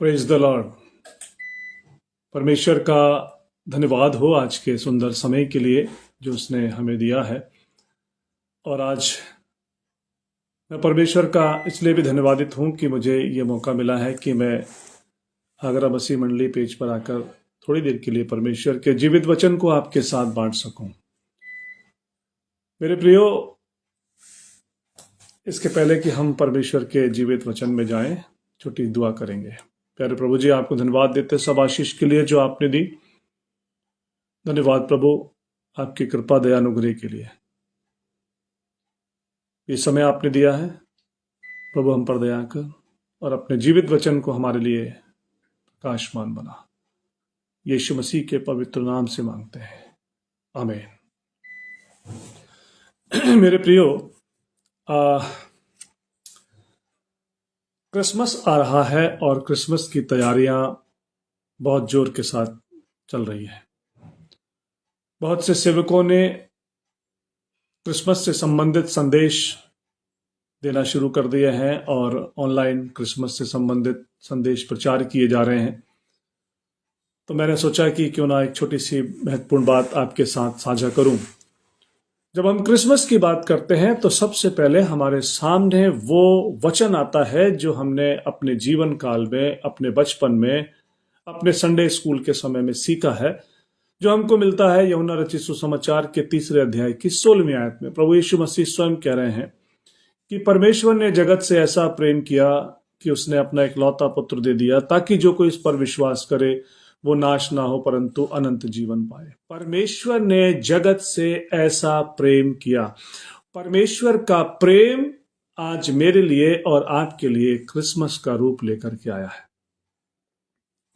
Praise the Lord. परमेश्वर का धन्यवाद हो आज के सुंदर समय के लिए जो उसने हमें दिया है। और आज मैं परमेश्वर का इसलिए भी धन्यवादित हूं कि मुझे ये मौका मिला है कि मैं आगरा मसीह मंडली पेज पर आकर थोड़ी देर के लिए परमेश्वर के जीवित वचन को आपके साथ बांट सकूं। मेरे प्रियो, इसके पहले कि हम परमेश्वर के जीवित वचन में जाएं, छोटी दुआ करेंगे। प्यारे प्रभु जी, आपको धन्यवाद देते सब आशीष के लिए जो आपने दी। धन्यवाद प्रभु आपकी कृपा दया अनुग्रह के लिए। ये समय आपने दिया है प्रभु, हम पर दया कर और अपने जीवित वचन को हमारे लिए प्रकाशमान बना। यीशु मसीह के पवित्र नाम से मांगते हैं, आमीन। मेरे प्रियो, क्रिसमस आ रहा है और क्रिसमस की तैयारियां बहुत जोर के साथ चल रही है। बहुत से सेवकों ने क्रिसमस से संबंधित संदेश देना शुरू कर दिए हैं और ऑनलाइन क्रिसमस से संबंधित संदेश प्रचार किए जा रहे हैं। तो मैंने सोचा कि क्यों ना एक छोटी सी महत्वपूर्ण बात आपके साथ साझा करूं। जब हम क्रिसमस की बात करते हैं तो सबसे पहले हमारे सामने वो वचन आता है जो हमने अपने जीवन काल में, अपने बचपन में, अपने संडे स्कूल के समय में सीखा है, जो हमको मिलता है यूहन्ना रचित सुसमाचार के 3 अध्याय की 16वीं आयत में। प्रभु यीशु मसीह स्वयं कह रहे हैं कि परमेश्वर ने जगत से ऐसा प्रेम किया कि उसने अपना इकलौता पुत्र दे दिया ताकि जो कोई इस पर विश्वास करे वो नाश ना हो परंतु अनंत जीवन पाए। परमेश्वर ने जगत से ऐसा प्रेम किया। परमेश्वर का प्रेम आज मेरे लिए और आपके लिए क्रिसमस का रूप लेकर के आया है।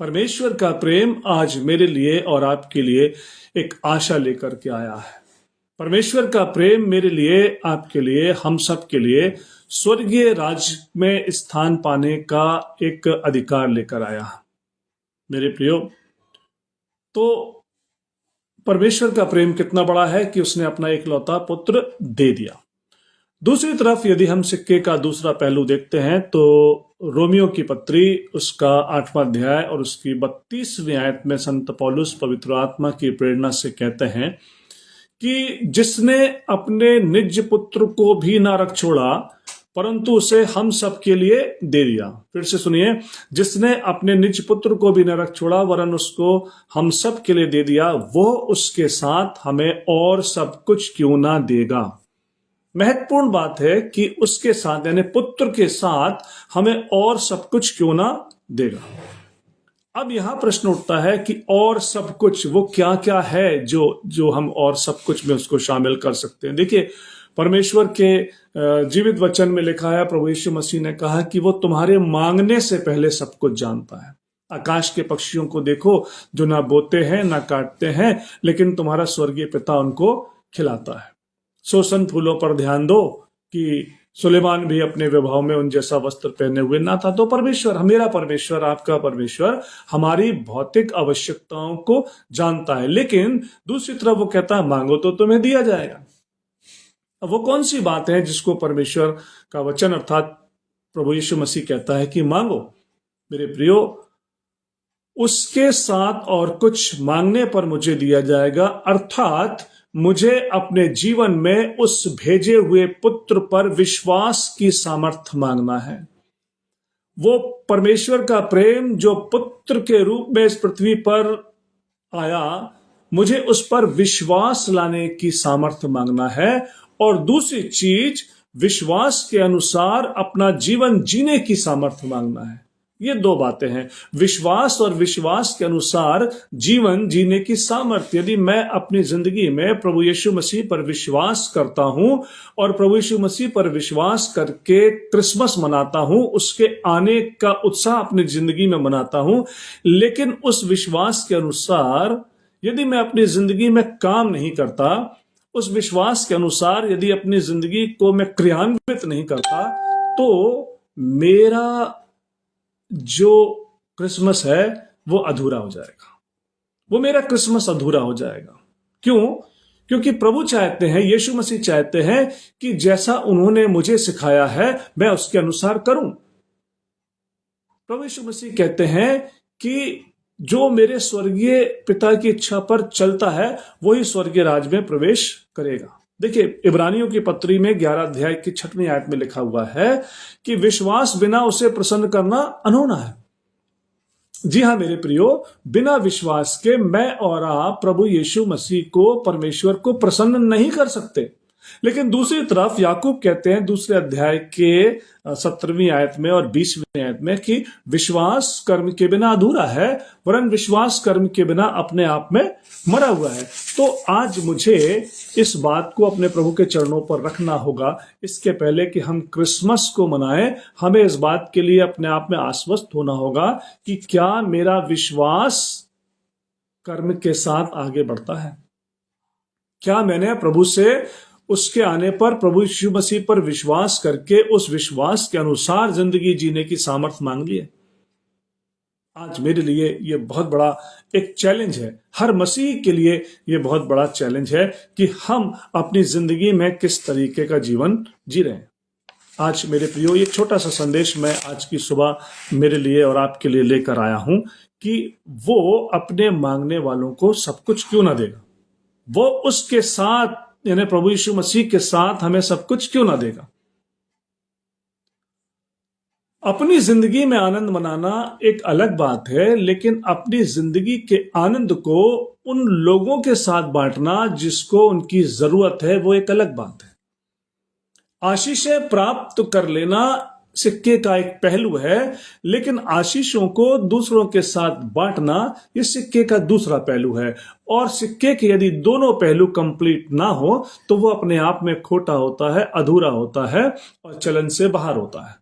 परमेश्वर का प्रेम आज मेरे लिए और आपके लिए एक आशा लेकर के आया है। परमेश्वर का प्रेम मेरे लिए, आपके लिए, हम सब के लिए स्वर्गीय राज्य में स्थान पाने का एक अधिकार लेकर आया है। मेरे प्रियो, तो परमेश्वर का प्रेम कितना बड़ा है कि उसने अपना इकलौता पुत्र दे दिया। दूसरी तरफ यदि हम सिक्के का दूसरा पहलू देखते हैं तो रोमियो की पत्री उसका 8वां अध्याय और उसकी 32वीं आयत में संत पौलुस पवित्र आत्मा की प्रेरणा से कहते हैं कि जिसने अपने निज पुत्र को भी ना रख छोड़ा परंतु उसे हम सब के लिए दे दिया। फिर से सुनिए, जिसने अपने निज पुत्र को भी न रख छोड़ा वरन उसको हम सब के लिए दे दिया, वो उसके साथ हमें और सब कुछ क्यों ना देगा। महत्वपूर्ण बात है कि उसके साथ यानी पुत्र के साथ हमें और सब कुछ क्यों ना देगा। अब यहां प्रश्न उठता है कि और सब कुछ वो क्या क्या है जो हम और सब कुछ में उसको शामिल कर सकते हैं। देखिए, परमेश्वर के जीवित वचन में लिखा है, प्रभु यीशु मसीह ने कहा कि वो तुम्हारे मांगने से पहले सब कुछ जानता है। आकाश के पक्षियों को देखो जो ना बोते हैं ना काटते हैं, लेकिन तुम्हारा स्वर्गीय पिता उनको खिलाता है। सोसन फूलों पर ध्यान दो कि सुलेमान भी अपने वैभव में उन जैसा वस्त्र पहने हुए ना था। तो परमेश्वर, मेरा परमेश्वर, आपका परमेश्वर हमारी भौतिक आवश्यकताओं को जानता है। लेकिन दूसरी तरफ वो कहता है मांगो तो तुम्हें दिया जाएगा। अब वो कौन सी बात है जिसको परमेश्वर का वचन अर्थात प्रभु यीशु मसीह कहता है कि मांगो। मेरे प्रियो, उसके साथ और कुछ मांगने पर मुझे दिया जाएगा, अर्थात मुझे अपने जीवन में उस भेजे हुए पुत्र पर विश्वास की सामर्थ्य मांगना है। वो परमेश्वर का प्रेम जो पुत्र के रूप में इस पृथ्वी पर आया, मुझे उस पर विश्वास लाने की सामर्थ्य मांगना है। और दूसरी चीज, विश्वास के अनुसार अपना जीवन जीने की सामर्थ्य मांगना है। ये दो बातें हैं, विश्वास और विश्वास के अनुसार जीवन जीने की सामर्थ्य। यदि मैं अपनी जिंदगी में प्रभु यीशु मसीह पर विश्वास करता हूं और प्रभु यीशु मसीह पर विश्वास करके क्रिसमस मनाता हूं, उसके आने का उत्साह अपनी जिंदगी में मनाता हूं, लेकिन उस विश्वास के अनुसार यदि मैं अपनी जिंदगी में काम नहीं करता, उस विश्वास के अनुसार यदि अपनी जिंदगी को मैं क्रियान्वित नहीं करता, तो मेरा जो क्रिसमस है वो अधूरा हो जाएगा। वो मेरा क्रिसमस अधूरा हो जाएगा। क्यों? क्योंकि प्रभु चाहते हैं, यीशु मसीह चाहते हैं कि जैसा उन्होंने मुझे सिखाया है मैं उसके अनुसार करूं। प्रभु यीशु मसीह कहते हैं कि जो मेरे स्वर्गीय पिता की इच्छा पर चलता है वही स्वर्गीय राज में प्रवेश करेगा। देखिए, इब्रानियों की पत्री में 11 अध्याय की 6वीं आयत में लिखा हुआ है कि विश्वास बिना उसे प्रसन्न करना अनहोना है। जी हाँ मेरे प्रियो, बिना विश्वास के मैं और आप प्रभु यीशु मसीह को, परमेश्वर को प्रसन्न नहीं कर सकते। लेकिन दूसरी तरफ याकूब कहते हैं दूसरे अध्याय के 17वीं आयत में और 20वीं आयत में कि विश्वास कर्म के बिना अधूरा है, वरन विश्वास कर्म के बिना अपने आप में मरा हुआ है। तो आज मुझे इस बात को अपने प्रभु के चरणों पर रखना होगा। इसके पहले कि हम क्रिसमस को मनाएं, हमें इस बात के लिए अपने आप में आश्वस्त होना होगा कि क्या मेरा विश्वास कर्म के साथ आगे बढ़ता है। क्या मैंने प्रभु से उसके आने पर, प्रभु यीशु मसीह पर विश्वास करके उस विश्वास के अनुसार जिंदगी जीने की सामर्थ्य मांग ली है। आज मेरे लिए यह बहुत बड़ा एक चैलेंज है, हर मसीह के लिए यह बहुत बड़ा चैलेंज है कि हम अपनी जिंदगी में किस तरीके का जीवन जी रहे हैं। आज मेरे प्रियो, एक छोटा सा संदेश मैं आज की सुबह मेरे लिए और आपके लिए लेकर आया हूं कि वो अपने मांगने वालों को सब कुछ क्यों ना देगा। वो उसके साथ, यानी प्रभु यीशु मसीह के साथ हमें सब कुछ क्यों ना देगा। अपनी जिंदगी में आनंद मनाना एक अलग बात है, लेकिन अपनी जिंदगी के आनंद को उन लोगों के साथ बांटना जिसको उनकी जरूरत है, वो एक अलग बात है। आशीषें प्राप्त कर लेना सिक्के का एक पहलू है, लेकिन आशीषों को दूसरों के साथ बांटना ये सिक्के का दूसरा पहलू है। और सिक्के के यदि दोनों पहलू कंप्लीट ना हो तो वो अपने आप में खोटा होता है, अधूरा होता है और चलन से बाहर होता है।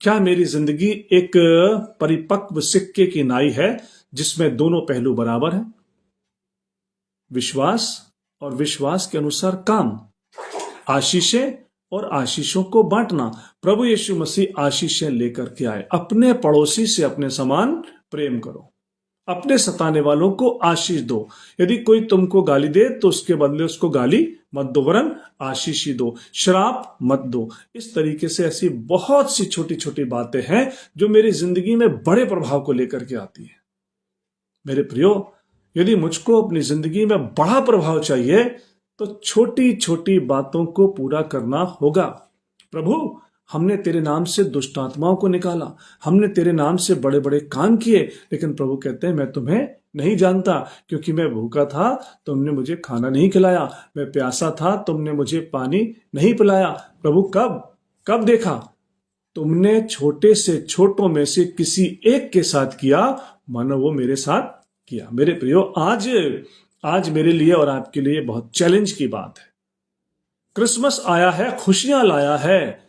क्या मेरी जिंदगी एक परिपक्व सिक्के की नाई है जिसमें दोनों पहलू बराबर हैं? विश्वास और विश्वास के अनुसार काम, आशीषें और आशीषों को बांटना। प्रभु यीशु मसीह आशीषें लेकर के आए। अपने पड़ोसी से अपने समान प्रेम करो, अपने सताने वालों को आशीष दो। यदि कोई तुमको गाली दे तो उसके बदले उसको गाली मत दो, वरन आशीष ही दो, श्राप मत दो। इस तरीके से ऐसी बहुत सी छोटी छोटी बातें हैं जो मेरी जिंदगी में बड़े प्रभाव को लेकर के आती है। मेरे प्रियो, यदि मुझको अपनी जिंदगी में बड़ा प्रभाव चाहिए तो छोटी छोटी बातों को पूरा करना होगा। प्रभु, हमने तेरे नाम से दुष्ट आत्माओं को निकाला, हमने तेरे नाम से बड़े बड़े काम किए, लेकिन प्रभु कहते हैं मैं तुम्हें नहीं जानता, क्योंकि मैं भूखा था तुमने मुझे खाना नहीं खिलाया, मैं प्यासा था तुमने मुझे पानी नहीं पिलाया। प्रभु, कब देखा? तुमने छोटे से छोटों में से किसी एक के साथ किया, मानो वो मेरे साथ किया। मेरे प्रियो, आज मेरे लिए और आपके लिए बहुत चैलेंज की बात है। क्रिसमस आया है, खुशियां लाया है।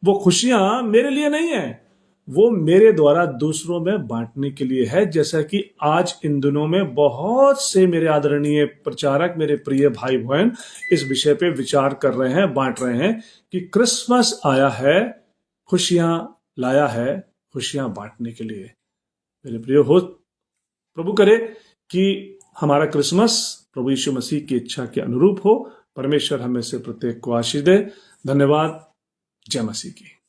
वो खुशियां मेरे लिए नहीं है, वो मेरे द्वारा दूसरों में बांटने के लिए है। जैसा कि आज इन दिनों में बहुत से मेरे आदरणीय प्रचारक, मेरे प्रिय भाई बहन इस विषय पे विचार कर रहे हैं, बांट रहे हैं कि क्रिसमस आया है, खुशियां लाया है, खुशियां बांटने के लिए। मेरे प्रिय हो, प्रभु करे कि हमारा क्रिसमस प्रभु यीशु मसीह की इच्छा के अनुरूप हो। परमेश्वर हमें से प्रत्येक को आशीष दे। धन्यवाद। जय मसीह की।